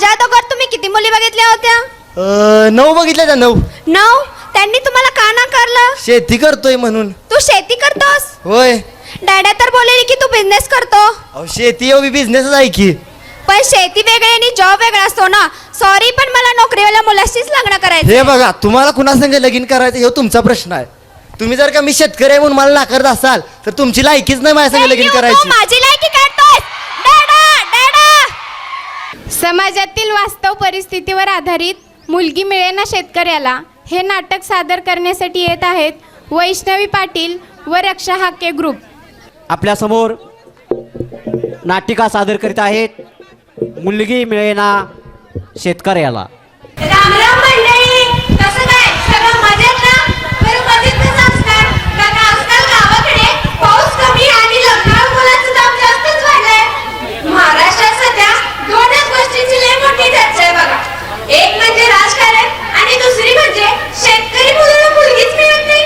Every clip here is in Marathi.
माझ्या अगोदर तुम्ही किती मुली बघितल्या होत्या? 9 बघितल्या त्या 9. 9? त्यांनी तुम्हाला का नाकारलं? शेती करतोय म्हणून. तू शेती करतोस? होय. डॅडा तर बोलले की तू बिझनेस करतो. अहो शेती हो बिझनेसच आहे की. पण शेती वेगळी आणि जॉब वेगळा असतो ना. सॉरी पण मला नोकरीवाल्या मुलाशीच लग्न करायचं. हे बघा, तुम्हाला कुणासंग लगीन करायचं हे तुमचा प्रश्न आहे. तुम्ही जर का मी शेतकरी आहे म्हणून मला नाकारत असाल तर तुमची लायकीच नाही माझ्या संग लगीन करायची. माझी लायकी काढतोस? डॅडा डॅडा. समाजातील वास्तव परिस्थितीवर आधारित मुलगी मिळेना शेतकऱ्याला हे नाटक सादर करण्यासाठी येत आहेत वैष्णवी पाटील व रक्षा हाके ग्रुप. आपल्यासमोर नाटिका सादर करीत आहेत मुलगी मिळेना शेतकऱ्याला. राम राम मंडळी. कसं काय सगळं मजेत ना? बरं मजेतच असणार कारण आजकाल गावाकडे पाऊस कमी आणि लग्नावर मुलांचं दाम जास्तच वाढलंय. महाराष्ट्रात सध्या 2च गोष्टींची लय मोठी चर्चा आहे बघा. एक म्हणजे राजकारण आणि दुसरी म्हणजे शेतकरी मुलांना मुलगीच मिळत नाही.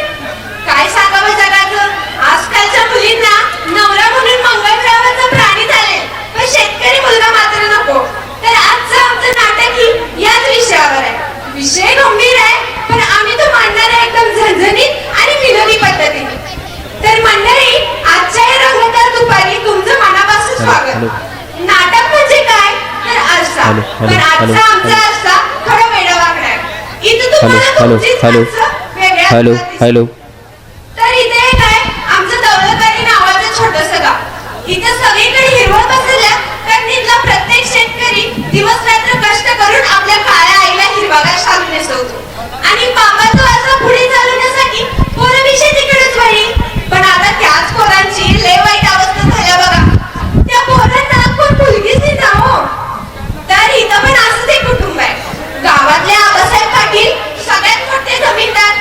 काय सांगावं जगाचं. आजकालच्या मुलींना नवरा म्हणून मंगळ ग्रहावरचा प्राणी झाले पण शेतकरी मुलगा मात्र नको. तर आजचं आमचं नाटक ही याच विषयावर आहे. विषय गंभीर आहे पण आम्ही तो मांडणार आहे एकदम झणझणीत आणि विनोदी पद्धतीने. तर मंडळी, आजच्या या रंगतदार दुपारी तुमचं मनापासून स्वागत. नाटक म्हणजे काय तर आरसा. पण आजचा आमचा आरसा थोडा वेडा वागणार आहे. इथं तुम्हाला तुमचीच माणसं वेगळ्या तर इथे काय आमचं दौलतबाई नावाचं छोटंसं गाव. इथं सगळीकडे हिरवळ पसरल्या कारण इथला प्रत्येक शेतकरी दिवस रात्र कष्ट करून आपल्या काळ्या आईला हिरवागार शालू नेसवतो आणि बाबाचा वारसा पुढे चालवण्यासाठी पोरं बी शेतीकडेच वळली. पण आता त्याच पोरांची लय वाईट अवस्था झाल्या बघा. त्या पोरांना कोण मुलगीच नाही ना हो. तर इथं पण असंच एक कुटुंब आहे. गावातले आबासाहेब पाटील सगळ्यात मोठे जमीनदार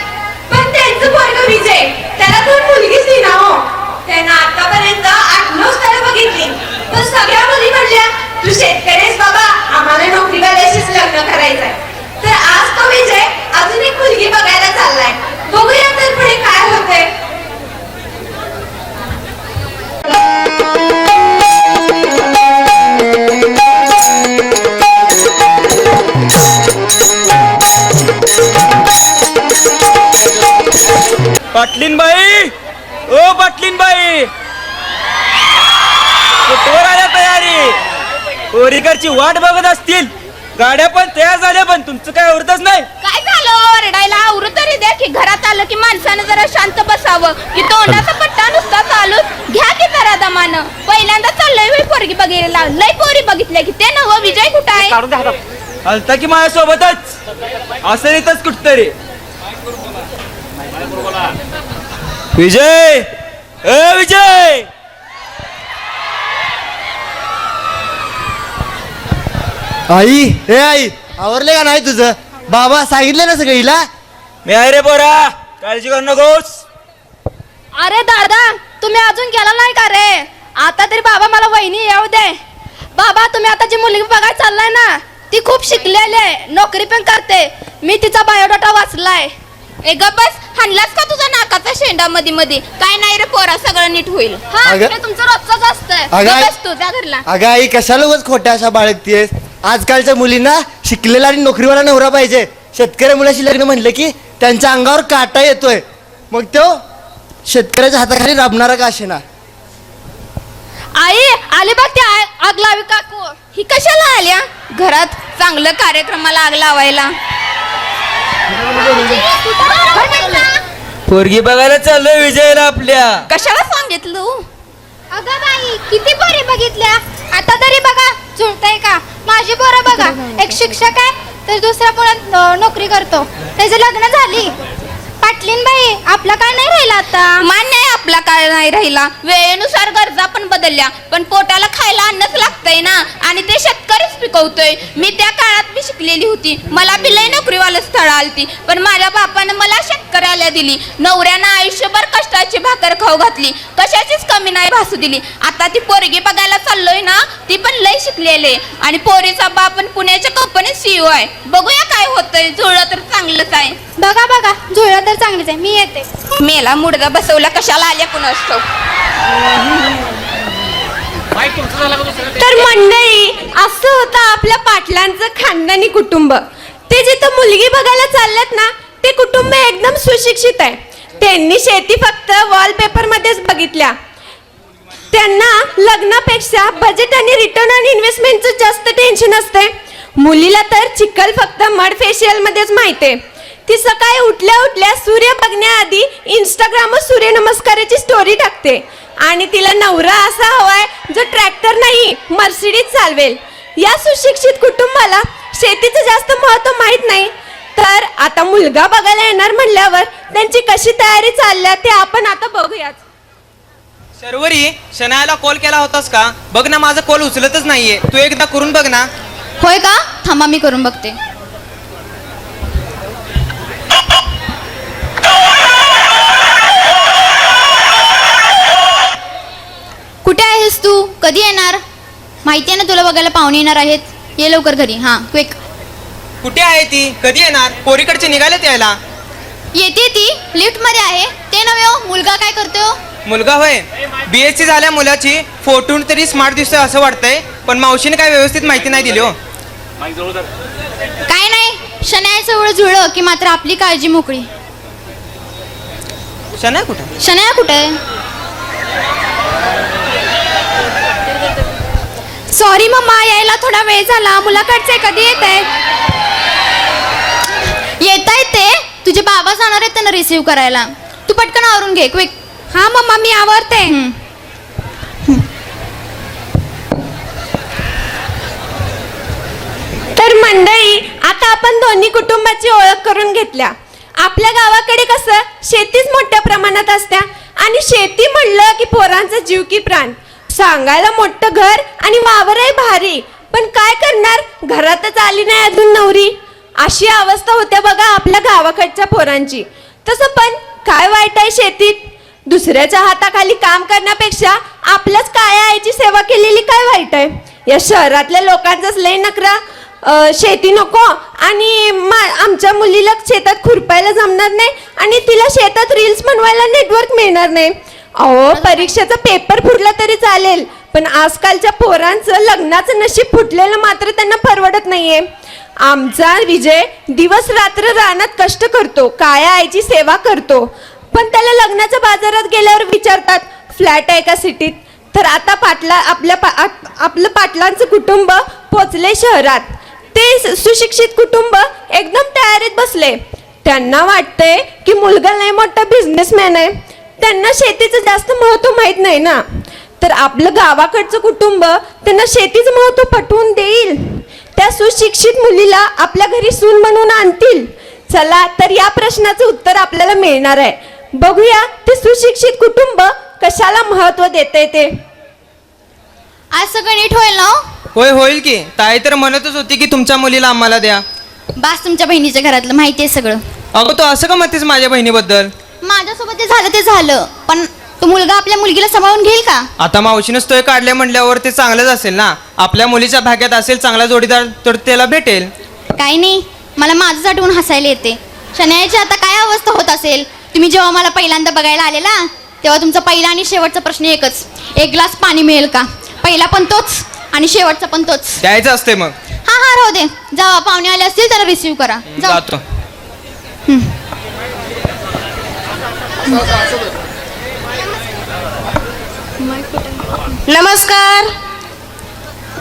पण त्यांचं पोरगं विजय त्याला कोण मुलगीच नाही ना हो. त्यानं आतापर्यंत 8-9 स्थळं बघितली पण सगळ्या मुली म्हणल्या तू शेतकरीस बाबा, आम्हाला नोकरीवाल्याशीच लग्न करायचंय. तर आज तो विजय अजून एक मुलगी बघायला चाललाय. बघूया तर पुढे काय होतंय. पाटलीनबाई, ओ पाटलीनबाई, कुठवर आल्या तयारी? पोरीकडची वाट बघत असतील. गाड्या पण तयार झाल्या पण तुमचं काय आवडतच नाही. काय झालं ओरडायला? आवरू तरी द्या की. घरात आलं की माणसानं जरा शांत बसावं की तोंडाचा पट्टा नुसता चालू घ्या की जरा दमानं. पहिल्यांदा चाललंय होय पोरगी बघायला. लय पोरी बघितल्या की ते नवं. विजय कुठं आहे? आलता की माझ्यासोबतच असं इथंच कुठतरी. विजय, ए विजय. आई, हे आई, आवरले का नाही तुझं? बाबा सांगितलं ना सगळं हिला. मी आहे रे पोरा, काळजी करू नकोस. अरे दादा, तुम्ही अजून गेला नाही का रे? आता तरी बाबा मला वहिनी येऊ दे. बाबा, तुम्ही आता जी मुलगी बघायला चाललाय ना ती खूप शिकलेली आहे, नोकरी पण करते. मी तिचा बायोडाटा वाचलाय. ए ग बस, हाणलास का तुझा नाकाचा शेंडा मध्ये मध्ये? काय नाही रे पोरा, सगळं नीट होईल. हा, तुमचं रोजच असतंय. बस तू त्या घरला. अगं आई, कशाला उगाच खोट्या अशा बाळगतीयस? आजकालच्या मुलींना शिकलेला आणि नोकरीवाला नवरा पाहिजे. शेतकऱ्या मुलाशी लग्न म्हणलं की त्यांच्या अंगावर काटा येतोय. मग तो शेतकऱ्याच्या हाताखाली राबणारा का असे ना. आई आली बघ, ती आग लावी काकू. ही कशाला आल्या? घरात चांगलं कार्यक्रमाला आग लावायला. पोरगी बघायला चाललोय विजयला आपल्या. कशाला सांगितलं? अगं बाई, किती पोरी बघितल्या? आता तरी बघा जुळतंय का? माझी पोरं बघा, एक शिक्षक आहे तर दुसरा पुण्यात नोकरी करतो. त्याचं लग्न झाली. पाटलीनबाई, आपला काय नाही राहिला आता? मान्य आहे आपला काय नाही राहिला. वेळेनुसार गरजा पण बदलल्या पण पोटाला खायला अन्नच लागतंय ना. आणि ते शेतकरीच पिकवतोय. मी त्या काळात मी शिकलेली होती. मला बी लय नोकरीवाला स्थळ आलती पण माझ्या बापानं मला शेतकऱ्याला दिली. नवऱ्यानं आयुष्यभर कष्टाची भाकर खाऊ घातली. कशाचीच कमी नाही भासू दिली. आता ती पोरगी बघायला चाललोय ना ती पण लय शिकलेले आणि पोरीचा बाप पण पुण्याच्या कंपनीत CEO आहे. बघूया काय होतंय. जुळलं तर चांगलंच आहे. बघा बघा, जुळलं तर चांगलीच आहे. मी येते. मेला मुडदा बसवला कशाला आल्या कुणास ठाऊक. तर मंडळी, असं होतं आपल्या पाटलांचं खानदानी कुटुंब. ते जिथं मुलगी बघायला चालल्यात ना, ते कुटुंब एकदम सुशिक्षित आहे. त्यांनी शेती फक्त वॉलपेपर मध्येच बघितल्या. त्यांना लग्नापेक्षा बजेट आणि रिटर्न ऑन इन्व्हेस्टमेंटचं जास्त टेन्शन असते. मुलीला तर चिखल फक्त मड फेशियल मध्येच माहितीये. ती सकाळी उठल्या उठल्या सूर्य बघण्याआधी इंस्टाग्रामवर सूर्यनमस्काराची स्टोरी टाकते. आणि तिला नवरा असा हवाय जो ट्रॅक्टर नाही मर्सिडीज चालवेल. या सुशिक्षित कुटुंबाला शेतीचं जास्त महत्व माहीत नाही. तर आता मुलगा बघायला येणार म्हणल्यावर त्यांची कशी तयारी चालल्या ते आपण आता बघूयात. शर्वरी, शनायाला कॉल केला होतास का? बघ ना, माझा कॉल उचलतच नाहीये. तू एकदा करून बघ ना. होय का? थांबा मी करून बघते. कुठे आहेस तू? कधी येणार? माहिती आहे ना तुला बघायला पाहुणे येणार आहेत. ये लवकर घरी. हां क्विक. कुठे आहे ती? कधी येणार? पोरीकडचे निघालेत यायला. येते ती लिफ्ट मध्ये आहे. ते नव्हे हो, मुलगा काय करतो? मुलगा होय, BSc झाल्या मुलाची फोटोन तरी स्मार्ट दिसतोय असं वाटतंय, पण मावशीने काय व्यवस्थित माहिती नाही दिली हो. काय नाही, शनायाचं एवढं जुळलं की मात्र आपली काळजी मोकळी. शनाया कुठं? शनाया कुठे आहे? सॉरी मम्मा, यायला थोडा वेळ झाला. मुलाकडचे कधी येत आहेत? येत आहेत ते. तुझे बाबा जाणार आहेत त्यांना रिसीव्ह करायला. तू पटकन आवरून घे क्विक. हा मम्मा, मी आवरते. तर मंडळी, आता आपण दोन्ही कुटुंबाची ओळख करून घेतल्या. आपल्या गावाकडे कसं शेतीच मोठ्या प्रमाणात असत्या आणि शेती म्हणलं की पोरांचा जीव की प्राण. सांगायला मोठं घर आणि वावरही भारी, पण काय करणार, घरातच आली नाही अजून नवरी. अशी अवस्था होत्या बघा आपल्या गावाकडच्या पोरांची. तसं पण काय वाईट आहे शेतीत? दुसऱ्याच्या हाताखाली काम करण्यापेक्षा आपल्याच काळ्या आईची सेवा केलेली काय वाईट आहे? या शहरातल्या लोकांचाच लय नकरा, शेती नको आणि आमच्या मुलीला शेतात खुरपायला जमणार नाही आणि तिला शेतात रील्स बनवायला नेटवर्क मिळणार नाही. अहो, परीक्षेचा पेपर फुटला तरी चालेल, पण आजकालच्या पोरांचं लग्नाचं नशीब फुटलेलं मात्र त्यांना परवडत नाहीये. आमचा विजय दिवस रात्र रानात कष्ट करतो, काळ्या आईची सेवा करतो, पण त्याला लग्नाच्या बाजारात गेल्यावर विचारतात फ्लॅट आहे का सिटीत. तर आता आपलं पाटलांचं कुटुंब पोचले शहरात. ते सुशिक्षित कुटुंब एकदम तयारीत बसले. त्यांना वाटतंय की मुलगा लय मोठा बिझनेसमॅन आहे. त्यांना शेतीचं जास्त महत्व माहीत नाही ना. तर आपलं गावाकडचं कुटुंब त्यांना शेतीचं महत्व पटवून देईल. त्या सुशिक्षित मुलीला आपल्या घरी सून म्हणून आणतील. चला तर या प्रश्नाचं उत्तर आपल्याला मिळणार आहे. बघूया ते सुशिक्षित कुटुंब कशाला महत्व देते ते. आज सगळं नीट होईल ना? होय, होईल की. ताई तर म्हणतच होती की तुमच्या मुलीला आम्हाला द्या. बास, तुमच्या बहिणीच्या घरातलं माहिती आहे सगळं. अगं, तू असं का म्हणतेस माझ्या बहिणीबद्दल? माझ्यासोबत ते झालं, पण तो मुलगा आपल्या मुलगीला सांभाळून घेईल का? आता मावशीनंच तोय काढले म्हणल्यावर ते चांगलंच असेल ना. आपल्या मुलीच्या भाग्यात असेल चांगला जोडीदार तर त्याला भेटेल. काही नाही, मला माझंच आठवून हसायला येते. शनायाची आता काय अवस्था होत असेल. तुम्ही जेव्हा मला पहिल्यांदा बघायला आलेला तेव्हा तुमचा पहिला आणि शेवटचा प्रश्न एकच, एक ग्लास पाणी मिळेल का? पहिला पण तोच आणि शेवटचा पण तोच. द्यायचं असते मग. हा हा, राहू दे. जावा, पाहुणे आले असतील त्याला रिसीव्ह करा. जातो. नमस्कार.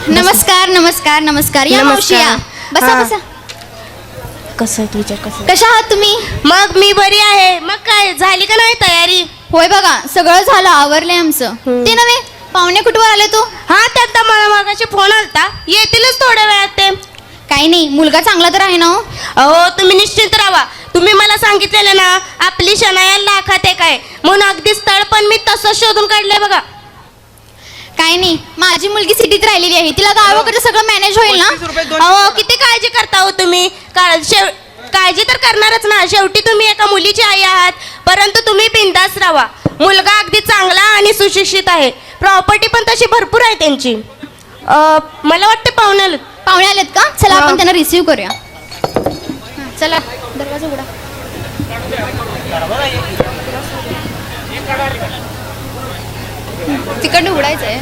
नमस्कार नमस्कार नमस्कार. या मावशी या. बसा बसा. कशा आहात तुम्ही? मग मी बरी आहे. मग काय झाली का नाही तयारी? होय बघा, सगळं झालं, आवरलंय आमचं. ते नव्हे, पाहुणे कुठवर आले तू? हा, त्यांचा मला मागाशी फोन आलता, येतीलच थोड्या वेळात ते. काही नाही, मुलगा चांगला तर आहे ना हो? अहो, तुम्ही निश्चिंत राहा. तुम्ही मला सांगितलेलं ना आपली शनाया लाखात एक आहे म्हणून अगदी स्थळ पण मी तसं शोधून काढलंय बघा. काही नाही, माझी मुलगी सिटीत राहिलेली आहे, तिला गावाकडे सगळं मॅनेज होईल ना? अहो, किती काळजी करता हो तुम्ही. काळजी तर करणारच ना, शेवटी तुम्ही एका मुलीची आई आहात. परंतु तुम्ही बिंदास राहा. मुलगा अगदी चांगला आणि सुशिक्षित आहे. प्रॉपर्टी पण तशी भरपूर आहे त्यांची. मला वाटतं पाहुणे आलेत का? चला आपण त्यांना रिसीव्ह करूया. हा, चला दरवाजा उघडा. तिकडनं उडायचं आहे.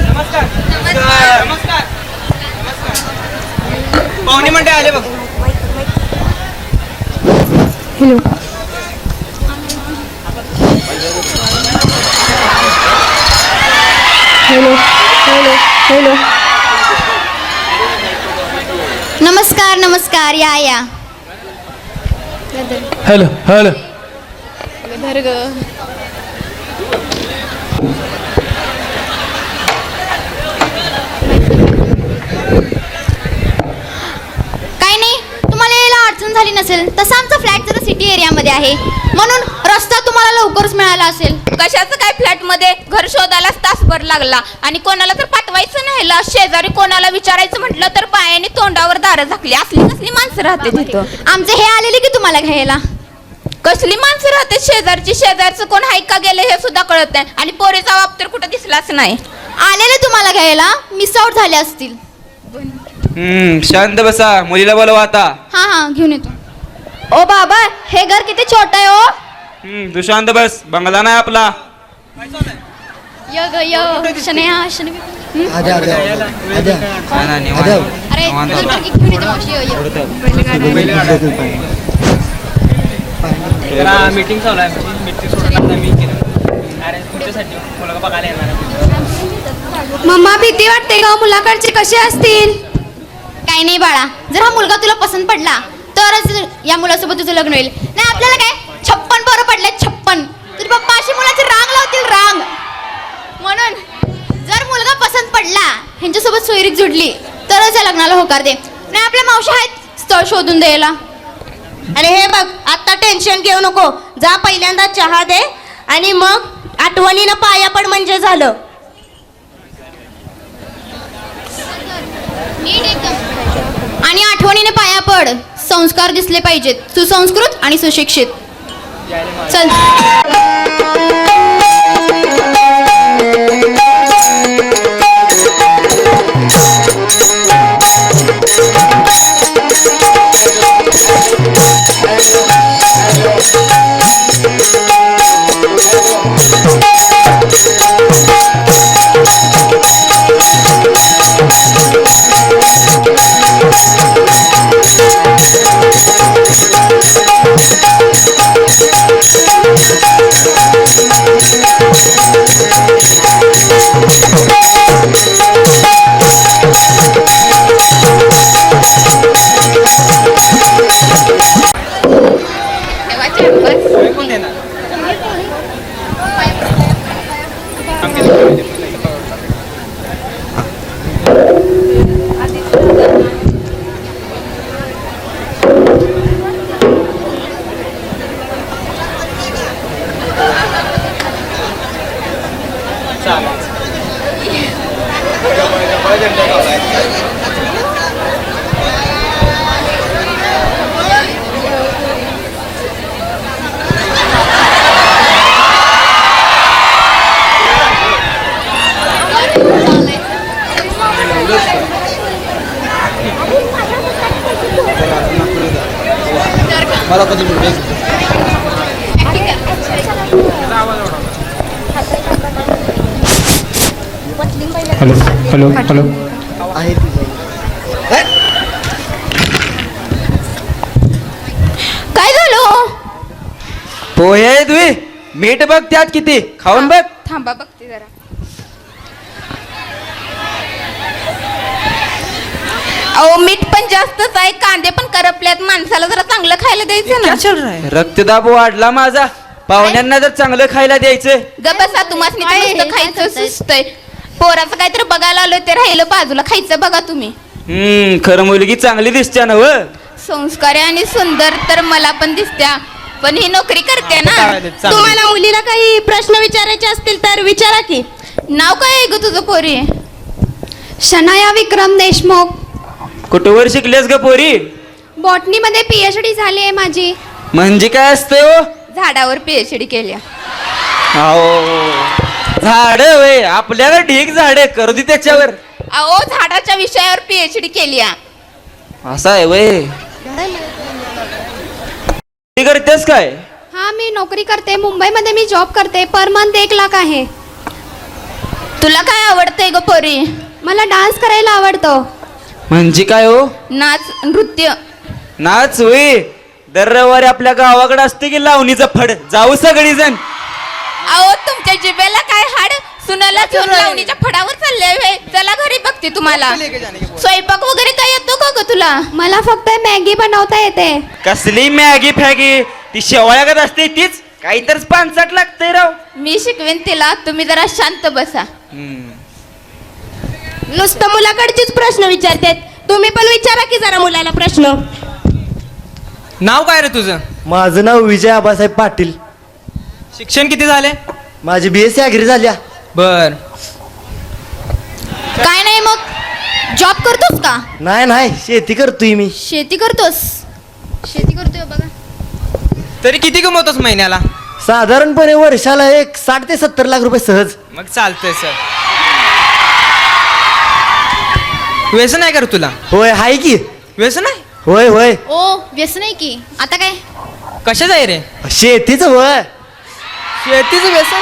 नमस्कार. पाहुणे म्हणते आले बघ. नमस्कार नमस्कार, या या. Hello hello. धर ग. काय नाही, तुम्हाला यायला अडचण झाली नसेल. तसं आमचा फ्लॅट जरा सिटी एरियामध्ये आहे, म्हणून रस्ता तुम्हाला लवकरच मिळाला असेल. कशाचं काय फ्लॅट मध्ये घर शोधायलाच तासभर लागला आणि कोणाला तर पाठवायचं नाही, शेजारी कोणाला विचारायचं म्हटलं तर पायाने तोंडावर दारं झाकली. असली कसली माणसं राहते तिथं. आमचे हे आलेले की तुम्हाला घ्यायला. कसली माणसं राहते शेजारची, शेजारचं कोण हाय का गेले हे सुद्धा कळत नाही आणि पोरीचा बाप तर कुठं दिसलाच नाही. आलेले तुम्हाला घ्यायला, मिस आउट झाले असतील. शांत बसा, मुलीला बोलवा आता. हा हा, घेऊन येतो. ओ बाबा, हे घर किती छोट आहे हो. तू शांत बस, बंगला नाही आपला. य ग य, शनया शनवी. आद्या आद्या आद्या नाही, नाही, निवांत. आद्या. अरे तुझं पोरगी घेऊन येतो मावशी. मीटिंग चालू आहे. मीटिंग सोडून आता मी केलं. अरे तुमच्यासाठी मुलगा बघायला येणार आहे. मम्मा भीती वाटते का? मुलाकडचे कसे असतील? काही नाही बाळा, जर हा मुलगा तुला पसंत पडला तरच या मुलासोबत तुझं लग्न होईल. नाही आपल्याला काय 56 बरं पडले, 56. तुझे पप्पा अशी मुलाची रांग लावतील, रांग. म्हणून जर मुलगा पसंत पडला, ह्यांच्यासोबत सोयरीक जुडली तरच या लग्नाला होकार दे. नाही आपल्या मावशी आहेत स्थळ शोधून द्यायला. आणि हे बघ, आता टेन्शन घेऊ नको. जा पहिल्यांदा चहा दे आणि मग आठवणीनं पाया पड म्हणजे झालं. आणि आठवणीने पाया पड. संस्कार दिसले पाहिजेत, सुसंस्कृत आणि सुशिक्षित. चल. मला कधी हॅलो हॅलो हॅलो. आहे तुझं. काय झालं? पोहे आहेत वे, मीठ बघ त्यात किती, खाऊन बघ. थांबा बघते जरा. अहो मीठ पण जास्तच आहे, कांदे पण करपल्यात. माणसाला जरा चांगलं खायला द्यायचं ना. रक्तदाब वाढला माझा. पाहुण्यांना जर चांगलं खायला द्यायचं. ग बसा, तुम्हाला नुसतं खायचं सुचतंय. पोराचं काहीतरी बघायला आलोय ते राहिलं बाजूला. खायचं बघा तुम्ही. खरं मुलगी चांगली दिसते ना व. संस्कारी आणि सुंदर तर मला पण दिसत्या, पण ही नोकरी करते ना. तुम्हाला मुलीला काही प्रश्न विचारायचे असतील तर विचारा की. नाव काय आहे ग तुझं पोरी? शनाया विक्रम देशमुख. कुठवर शिकलेस ग पोरी? बॉटनीमध्ये PhD झाली आहे माझी. म्हणजे काय असते हो? झाडावर PhD केल्या. झाड वे आपल्याला ढीक झाड करू दे त्याच्यावर. अहो झाडाच्या विषयावर PhD केल्या. असं आहे वय. नोकरी करतेस काय? हा मी नोकरी करते, मुंबईमध्ये मी जॉब करते, पर मंथ 1 लाख आहे. तुला काय आवडतंय ग पोरी? मला डान्स करायला आवडतो. म्हणजे काय हो? नाच, नृत्य. नाच होय. दर रविवारी आपल्या गावाकडे असते की लावणीचं फड, जाऊ सगळी जण. अहो तुमच्या जिभेला काय हाड, सुनाला घेऊन लावणीच्या फडावर चालले होय. चला घरी बघते तुम्हाला. स्वयंपाक वगैरे काय येतो का ग तुला? मला फक्त मॅगी बनवता येते. कसली मॅगी फॅगी, ती शेवाळ्यागत असते तीच, काहीतरीच 5-6 लागतंय राव. मी शिकवेन तिला, तुम्ही जरा शांत बसा. नुसतं मुलाकडचीच प्रश्न विचारतात, तुम्ही पण विचारा की जरा मुलाला प्रश्न. नाव काय रे तुझं? माझं नाव विजय आबासाहेब पाटील. शिक्षण किती झाले? माझी BSc ॲग्री झाल्या. बर. काय नाही मग जॉब करतोस का? नाही शेती करतोय मी. शेती करतोस? शेती करतोय बघा. तरी किती कमवतोस महिन्याला? साधारणपणे वर्षाला एक 60 ते 70 लाख रुपये सहज. मग चालतंय सर. व्यसन आहे का रे तुला? होय हाय की. व्यसन आहे? होय ओ व्यसन आहे की. आता काय? कशाच आहे रे? शेतीच होय. शेतीचं व्यसन?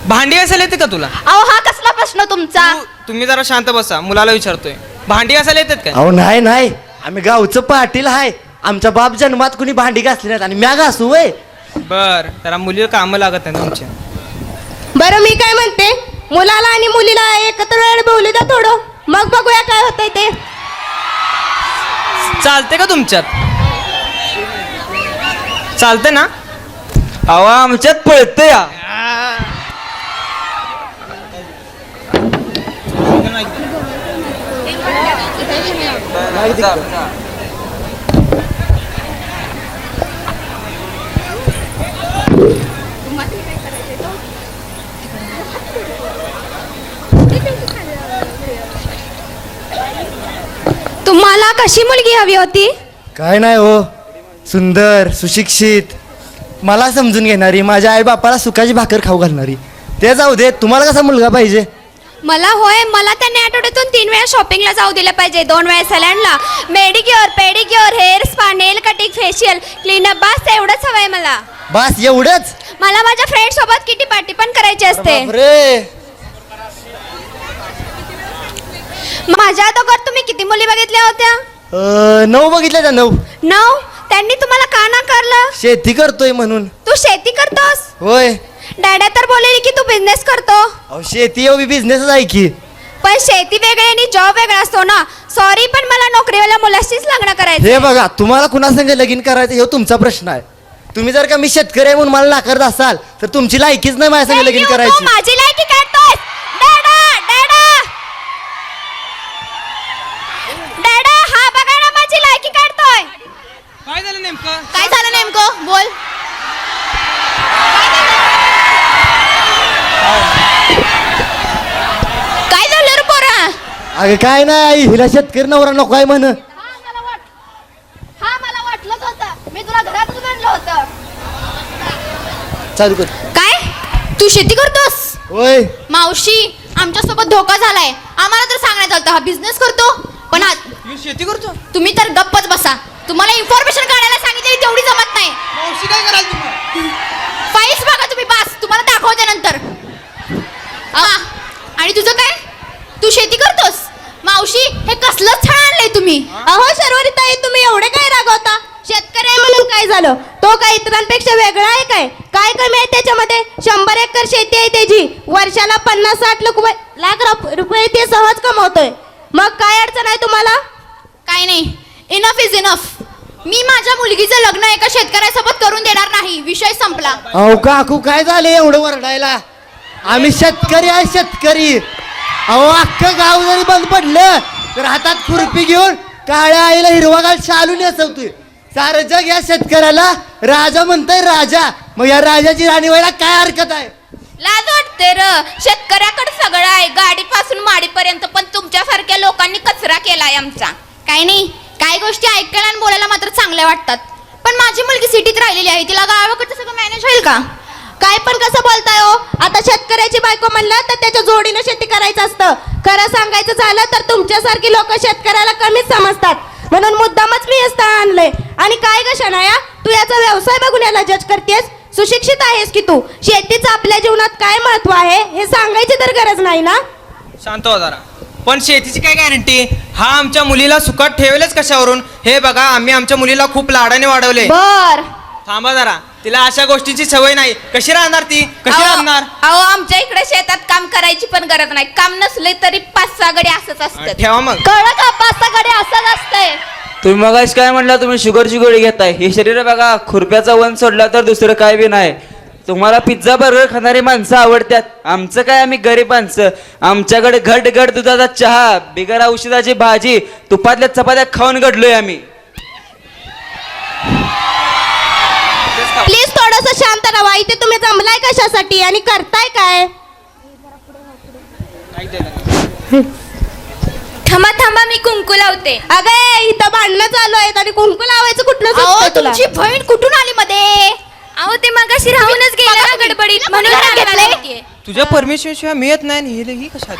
भांडी घासायला येते का तुला? अहो हा कसला प्रश्न तुमचा? तुम्ही जरा शांत बसा, मुलाला विचारतोय. भांडी घासायला येतात काय? अहो नाही आम्ही गावचं पाटील आहे. आमच्या बाप जन्मात कुणी भांडी घासली नाहीत आणि म्या घासू वय. बर. जरा मुलीला कामं लागत नाही तुमच्या. बरं मी काय म्हणते, मुलाला आणि मुलीला एकत्र वेळ बोलू द्या थोडं, मग बघूया काय होतंय ते. चालते का तुमच्यात? चालते ना? अहो आमच्यात पळतं या. तुम्हाला कशी मुलगी हवी होती? काय नाही हो, सुंदर सुशिक्षित, मला समजून घेणारी, माझ्या आई बापाला सुखाची भाकर खाऊ घालणारी. ते जाऊ दे, तुम्हाला कसा मुलगा पाहिजे? मला त्यांनी आठवड्यातून 3 वेळा शॉपिंगला जाऊ दिलं पाहिजे, 2 वेळा सॅलॉनला, मेडिक्युअर, पेडिक्युअर, हेअर स्पा, नेल कटिंग, फेशियल, क्लीनअप, बस एवढंच हवंय मला. बस एवढंच? मला माझ्या फ्रेंड सोबत किटी पार्टी पण करायची असते. बापरे. माझ्या अगोदर तुम्ही किती मुली बघितल्या होत्या? 9 बघितल्या त्या 9. 9? त्यांनी तुम्हाला का नाकारलं? शेती करतोय म्हणून. तू शेती करतोस? होय. डॅडा तर बोलले की तू बिझनेस करतो. अहो शेती एवढी बिझनेसच आहे की. पण शेती वेगळी आणि जॉब वेगळा असतो ना. सॉरी पण मला नोकरीवाल्या मुलाशीच लग्न करायचं. हे बघा, तुम्हाला कुणासंग लगीन करायचं हे तुमचा प्रश्न आहे. तुम्ही जर का मी शेतकरी आहे म्हणून मला नाकारत असाल तर तुमची लायकीच नाही माझ्या संग लगीन करायची. माझी लायकी काढतोय. डॅडा हा बघा ना माझी लायकी काढतोय. काय झालं नेमकं? काय झालं नेमकं? बोल. काय झालं रे पोरा? अगं काय नाही, हिला शेतकरी नवरा नको आहे म्हण. हा मला वाटलंच होतं, मी तुला घरातच म्हणलं होतं. चालू कर. काय तू शेती करतोस? होय. मावशी आमच्या सोबत धोका झालाय. आम्हाला तर सांगण्यात आलं हा बिझनेस करतो, पण शेती करतो? तुम्ही तर गप्पच बसा. तुम्हाला इन्फॉर्मेशन काढायला सांगितलेली तेवढी जमत नाही. मावशी काय कराल तुम्ही? फाईल्स बघा तुम्ही, पास तुम्हाला दाखवते नंतर. आणि तुझं काय? तू शेती करतोस? मावशी हे कसलं छान आणलंय तुम्ही. अहो शर्वरीताई, तुम्ही एवढे काय रागवता? शेतकरी आहे म्हणून काय झालं? तो काय इतरांपेक्षा वेगळा आहे काय? काय कमी आहे त्याच्यामध्ये? 100 एकर शेती आहे त्याची, वर्षाला 50-60 लाख रुपये ते सहज कमवतोय. मग काय अडचण आहे तुम्हाला? काय नाही, इनफ इज इनफ. मी माझ्या मुलगीचं लग्न एका शेतकऱ्यासोबत करून देणार नाही. विषय संपला. अहो काकू काय झाले एवढं वरडायला? आम्ही शेतकरी आहे, शेतकरी. अहो अख्खं गाव जरी बंद पडलं तर हातात खुरपी घेऊन काळ्या आईला हिरवागार शालू नेसवतोय. सारं जग या शेतकऱ्याला राजा म्हणतंय, राजा. मग या राजाची राणी व्हायला काय हरकत आहे? लाज वाटते र. शेतकऱ्याकडे सगळं आहे, गाडीपासून माडीपर्यंत, पण तुमच्यासारख्या लोकांनी कचरा केलाय आमचा. काही नाही, काही गोष्टी ऐकायला आणि बोलायला मात्र चांगल्या वाटतात. पण माझी मुलगी सिटीत राहिलेली आहे, तिला गावाकडचं सगळं मॅनेज होईल का? काय पण कसं बोलताय हो? आता शेतकऱ्याची बायको म्हणलं तर त्याच्या जोडीनं शेती करायचं असतं. खरं सांगायचं झालं तर तुमच्यासारखी लोक शेतकऱ्याला कमीच समजतात, म्हणून मुद्दामच मी हे स्थळ आणलंय. आणि काय ग शनाया, तू याचा व्यवसाय बघून याला जज करतेस? सुशिक्षित आहेस की तू? शेतीचं आपल्या जीवनात काय महत्व आहे हे सांगायची तर गरज नाही ना? शांत हो जरा. पण शेतीची काय गॅरंटी? हा आमच्या मुलीला सुखात ठेवेलच कशावरून? हे बघा, आम्ही आमच्या मुलीला खूप लाडाने वाढवले. बर. थांबा जरा, तिला अशा गोष्टींची सवय नाही. कशी राहणार ती? कशी राहणार? अहो आमच्या इकडे शेतात काम करायची पण गरज नाही. काम नसले तरी 5-6 गडी असंच असतं. ठेवा मग. कळलं का? 5-6 गडी असंच असतंय. तुम्ही मगाशी काय म्हणला, तुम्ही शुगरची गोळी घेताय? हे शरीर बघा, खुरप्याचा वन सोडला तर दुसरं काय बी नाही. तुम्हाला पिझ्झा बर्गर खाणारी माणसं आवडतात, आमचं काय, आम्ही गरीब माणसं. आमच्याकडे घट घट दुधाचा चहा, बिगर औषधाची भाजी, तुपातल्या चपात्या खाऊन घडलोय आम्ही. प्लीज थोडस शांत राहा. इथे तुम्ही जमलाय कशासाठी आणि करताय काय? थांबा थांबा, मी कुंकू लावते. अगं इथं भांडणं चालू आहेत आणि कुंकू लावायचं कुठलं सुचतंय तुला? तुमची बहीण कुठून आली मध्ये? अहो ते मगाशी राहूनच गेले ना गडबडीत, म्हणून घरात रागाला घेतलंय? होतीये. तुझ्या परमिशन शिवाय मी येत नाही आणि ही कशा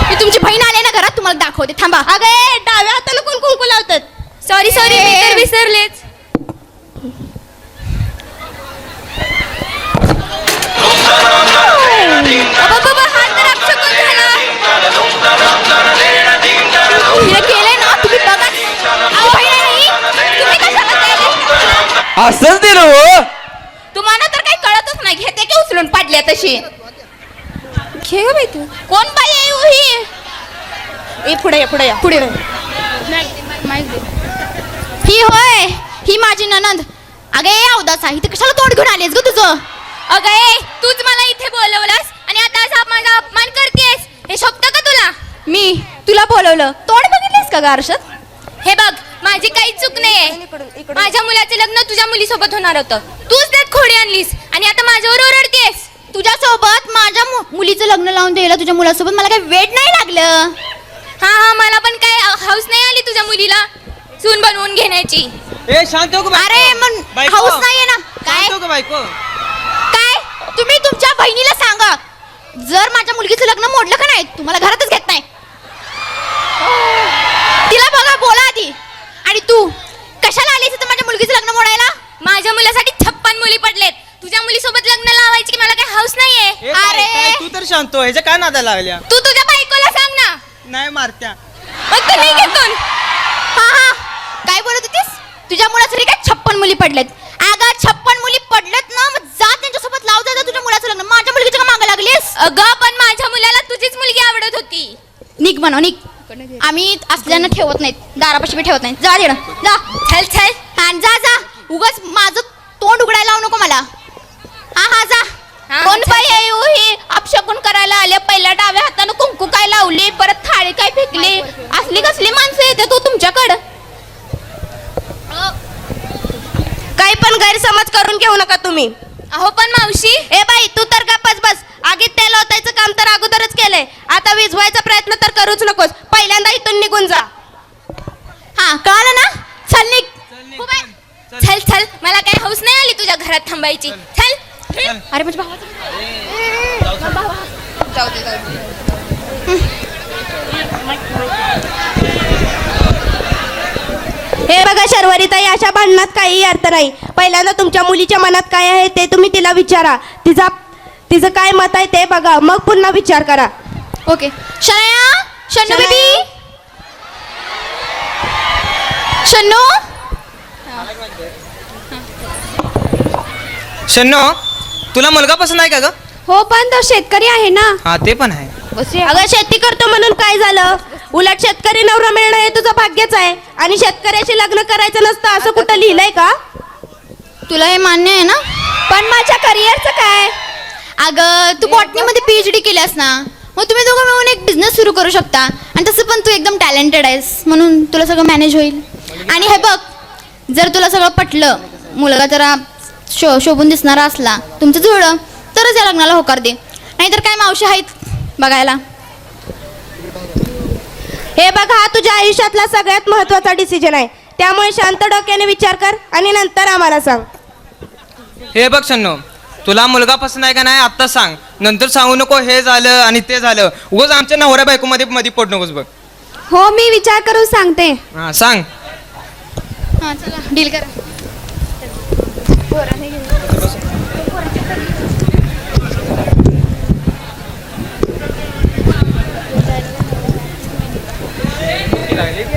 मी तुमची बहीण आले ना घरात, तुम्हाला दाखवते, थांबा. अगं डाव्या हाताला कोण कुंकू लावतात? सॉरी सॉरी, मी तर विसरलेच. बाबा, हात तर अपशकुन झाला. हिने केलंय ना, तुम्ही बघा. अहो, बहीण आहे ना ही? तुम्ही कशाला केलंय? असंच दिलं हो. तुम्हाला तर काही कळतच नाही. घेते की उचलून पाडल्या तशी. घे ग बाई तू. कोण बाई आहे हो ही? पुढे या, पुढे या. पुढे ही होय, ही माझी ननंद. अगे अवदासा, इथे कशाला तोंड घेऊन आलीस ग तुझं? अगं ए, तूच मला इथे बोलवलंस आणि आता असा माझा अपमान करतेस. हे शोभतं का तुला? मी तुला बोलवलं, तोंड बघितलीस का ग आरशात? हे बघ, माझी काही चूक नाहीये. माझ्या मुलाचे लग्न तुझ्या मुलीसोबत होणार होतं. तूच त्यात खोडी आणलीस आणि आता माझ्यावर ओरडतेस. तुझ्यासोबत माझ्या मुलीचं लग्न लावून द्यायला तुझ्या मुलासोबत मला काही वेट नाही लागलं. हा, मला पण काय हाऊस नाही आली तुझ्या मुलीला सून बनवून घेण्याची. ए शांत हो का बायको? अरे मग बायको. हाऊस नाहीये ना? काय शांत हो का बायको? काय तुम्ही तुमच्या बहिणीला सांगा, जर माझ्या मुलगीचं लग्न मोडलं का नाही, तुम्हाला घरातच घेत नाही. तिला बघा, बोला आधी. आणि तू कशाला आलीस इथं माझ्या मुलगीचं लग्न मोडायला? माझ्या मुलासाठी 56 मुली पडलेत. तुझ्या मुलीसोबत लग्न लावायची की मला काही हाऊस नाहीये. ए, काय- काय तू तर शांत हो. ह्याच्या काय नादा लागल्या? तू तुझ्या बायकोला सांग ना. नाही मारत्या. मग तू नाही घेतून. हा, काय बोलत होतीस? तुझ्या मुलासाठी काय 56 मुली पडलेत? अगं 56 मुली पडलेत ना, मग जा त्यांच्यासोबत लाव जा तुझ्या मुलाचं लग्न. माझ्या मुलगीच्या का मागं लागलीस? अगं पण माझ्या मुलाला तुझीच मुलगी आवडत होती. निघ म्हणा, निघ. आम्ही असल्यानं ठेवत नाहीत, दारापाशी बी ठेवत नाही. जा तिकडं, जा. चल चल. हा, जा जा. उगाच माझं तोंड उघडायला लावू नको मला. हा जा. हा, कोण चल, बाई आहे हो ही? अपशकुन करायला आले. पहिल्या डाव्या हातानं कुंकू काय लावली, परत थाळी काय फेकली. असली कसली माणसं येते तो तुमच्याकडं? काही पण गैरसमज करून घेऊ नका तुम्ही. अहो पण मावशी, ए बाई, तू तर गप्पच बस. आगीत तेल ओतायचं काम तर अगोदरच केलंय. आता विझवायचा प्रयत्न तर करूच नकोस. पहिल्यांदा इथून निघून जा. हा, कळालं ना? चल निघ. हो बाय. चल चल, मला काही हाऊस नाही आली तुझ्या घरात थांबायची. चल. अरे म्हणजे भावाचं जाऊ दे. हे बघा शर्वरीताई, अशा भांडणात काही अर्थ नाही. पहिल्यांदा तुमच्या मुलीच्या मनात काय आहे ते तुम्ही तिला विचारा. तिचं काय मत आहे ते बघा, मग पुन्हा विचार करा. ओके. शनया, शन्नू शनया. बेबी, शन्नू. शन्नो, तुला मुलगा पसंत आहे का ग? हो, पण तो शेतकरी आहे ना. हा, ते पण आहे. अगं शेती करतो म्हणून काय झालं? उलट शेतकरी नवरा मिळणं हे तुझं भाग्यच आहे. आणि शेतकऱ्याशी लग्न करायचं नसतं असं कुठं लिहिलंय का? तुला हे मान्य आहे ना? पण माझ्या करिअरचं काय? अगं तू बॉटनीमध्ये PhD केल्यास ना, मग तुम्ही दोघं मिळून एक बिझनेस सुरू करू शकता. आणि तसं पण तू एकदम टॅलेंटेड आहेस, म्हणून तुला सगळं मॅनेज होईल. आणि हे बघ, जर तुला सगळं पटलं, मुलगा जरा शोभून दिसणारा असला, तुमचं जुळलं, तरच या लग्नाला होकार दे. नाहीतर काय, मावशी आहेत बघायला. हे बघ, हा तुझ्या आयुष्यातला सगळ्यात महत्वाचा डिसिजन आहे. त्यामुळे शांत डोक्याने विचार कर आणि नंतर आम्हाला सांग. हे बघ शन्नो, तुला मुलगा पसंत आहे का नाही आत्ता सांग. नंतर सांगू नको हे झालं आणि ते झालं. उगाच आमच्या नवऱ्या बायको मध्ये पडू नकोस बघ. हो मी विचार करून सांगते. हा सांग. हां चला डील करा.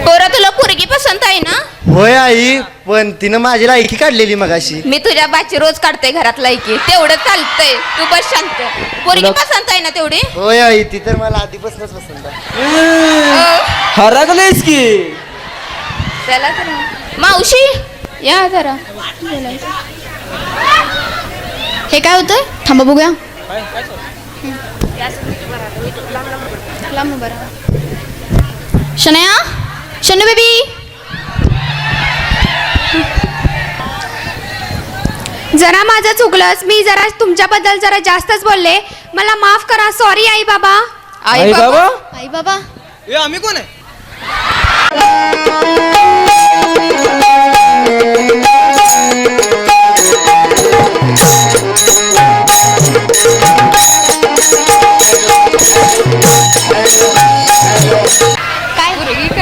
पोरा तुला पोरगी पसंत आहे ना? होय आई, पण तिनं माझी लायकी काढलेली मगाशी. मी तुझ्या बाची रोज काढते घरात लायकी, तेवढं चालतंय. तू बस शांत. पोरगी पसंत आहे ना तेवढी? होय आई, ती तर मला आधीपासूनच पसंत आहे. हरगलेस की. चला तर मावशी या जरा. हे काय होतंय? थांबा बघूया. शनया, शनू बेबी. जरा माझं चुकलंच, मी जरा तुमच्याबद्दल जरा जास्तच बोलले, मला माफ करा. सॉरी आई बाबा. आई बाबा. आई बाबा. ए आम्ही कोण आहे?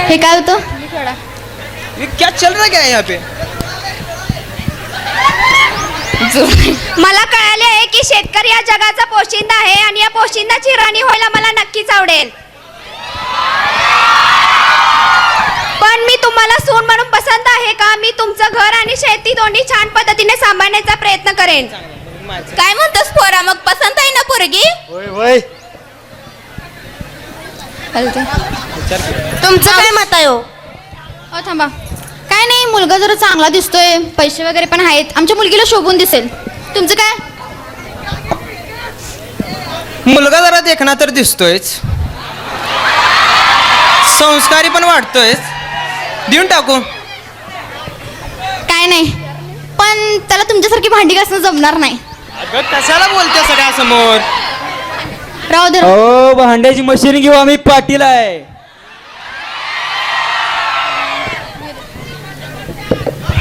हे काय होतं? ये क्या चल रहा है यहाँ पे? मला कळाले आहे की शेतकरी या जगाचा पोशिंदा आहे आणि या पोशिंदाची राणी व्हायला मला नक्कीच आवडेल. पण मी तुम्हाला सून म्हणून पसंत आहे का? मी तुमचं घर आणि शेती दोन्ही छान पद्धतीने सांभाळण्याचा प्रयत्न करेन. काय म्हणतोस पोरा? मग पसंत आहे ना पोरगी? होय होय. तुमचं काय मत आहे हो? हो थांबा. काय नाही, मुलगा जरा चांगला दिसतोय, पैसे वगैरे पण आहेत, आमच्या मुलगीला शोभून दिसेल. तुमचं काय? मुलगा जरा देखना तर दिसतोयच, संस्कारी पण वाटतोय. देऊन टाकू. काय नाही, पण त्याला तुमच्यासारखी भांडी घासणं जमणार नाही. अगं कशाला बोलते सगळ्यासमोर? राहू दे. हो भांड्याची मशीन घेऊ आम्ही, पाटील आहे.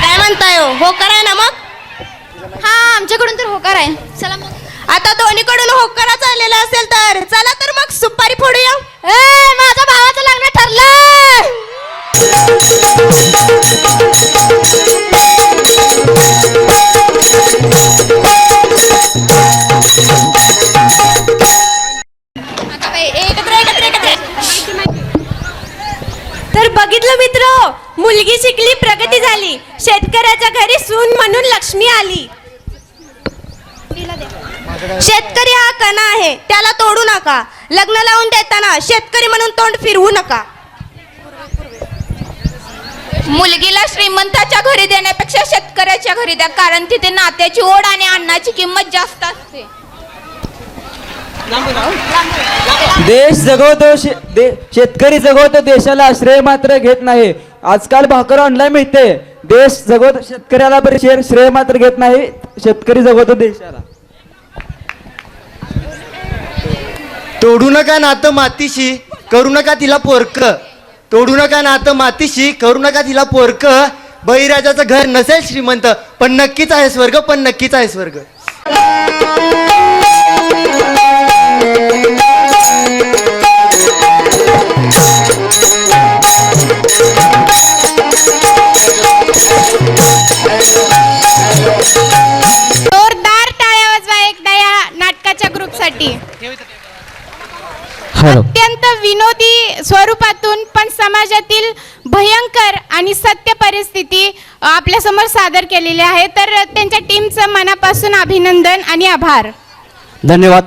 काय म्हणताय हो? होकार आहे ना मग? हा आमच्याकडून तर होकार आहे. चला मग. आता दोन्हीकडून होकाराच आलेला असेल तर चला तर मग सुपारी फोडूया. माझ्या भावाचं लग्न ठरलं. तर बघितलं मित्र, मुलगी शिकली, प्रगती झाली, शेतकऱ्याच्या घरी सून म्हणून लक्ष्मी आली. शेतकरी हा कणा आहे, त्याला तोडू नका. लग्न लावून देताना शेतकरी म्हणून तोंड फिरवू नका. मुलगीला श्रीमंताच्या घरी देण्यापेक्षा शेतकऱ्याच्या घरी द्या, कारण तिथे नात्याची ओढ आणि अन्नाची किंमत जास्त असते. देश जगवतो शेतकरी जगवतो, देशाला आश्रय मात्र घेत नाही. आजकाल भाकर ऑनलाईन मिळते. देश जगवतो शेतकऱ्याला, बरे श्रेय मात्र घेत नाही. शेतकरी जगवतो देशाला. तोडू नका नातं मातीशी, करू नका तिला पोरक. तोडू नका नातं मातीशी, करू नका तिला पोरक. बळीराजाचं घर नसेल श्रीमंत, पण नक्कीच आहे स्वर्ग, पण नक्कीच आहे स्वर्ग. जोरदार टाळ्या वाजवा एकदा या नाटकाच्या ग्रुपसाठी. अत्यंत विनोदी स्वरूपातून पण समाजातील भयंकर आणि सत्य परिस्थिती आपल्यासमोर सादर केलेली आहे. तर त्यांच्या टीमचं मनापासून अभिनंदन आणि आभार. धन्यवाद.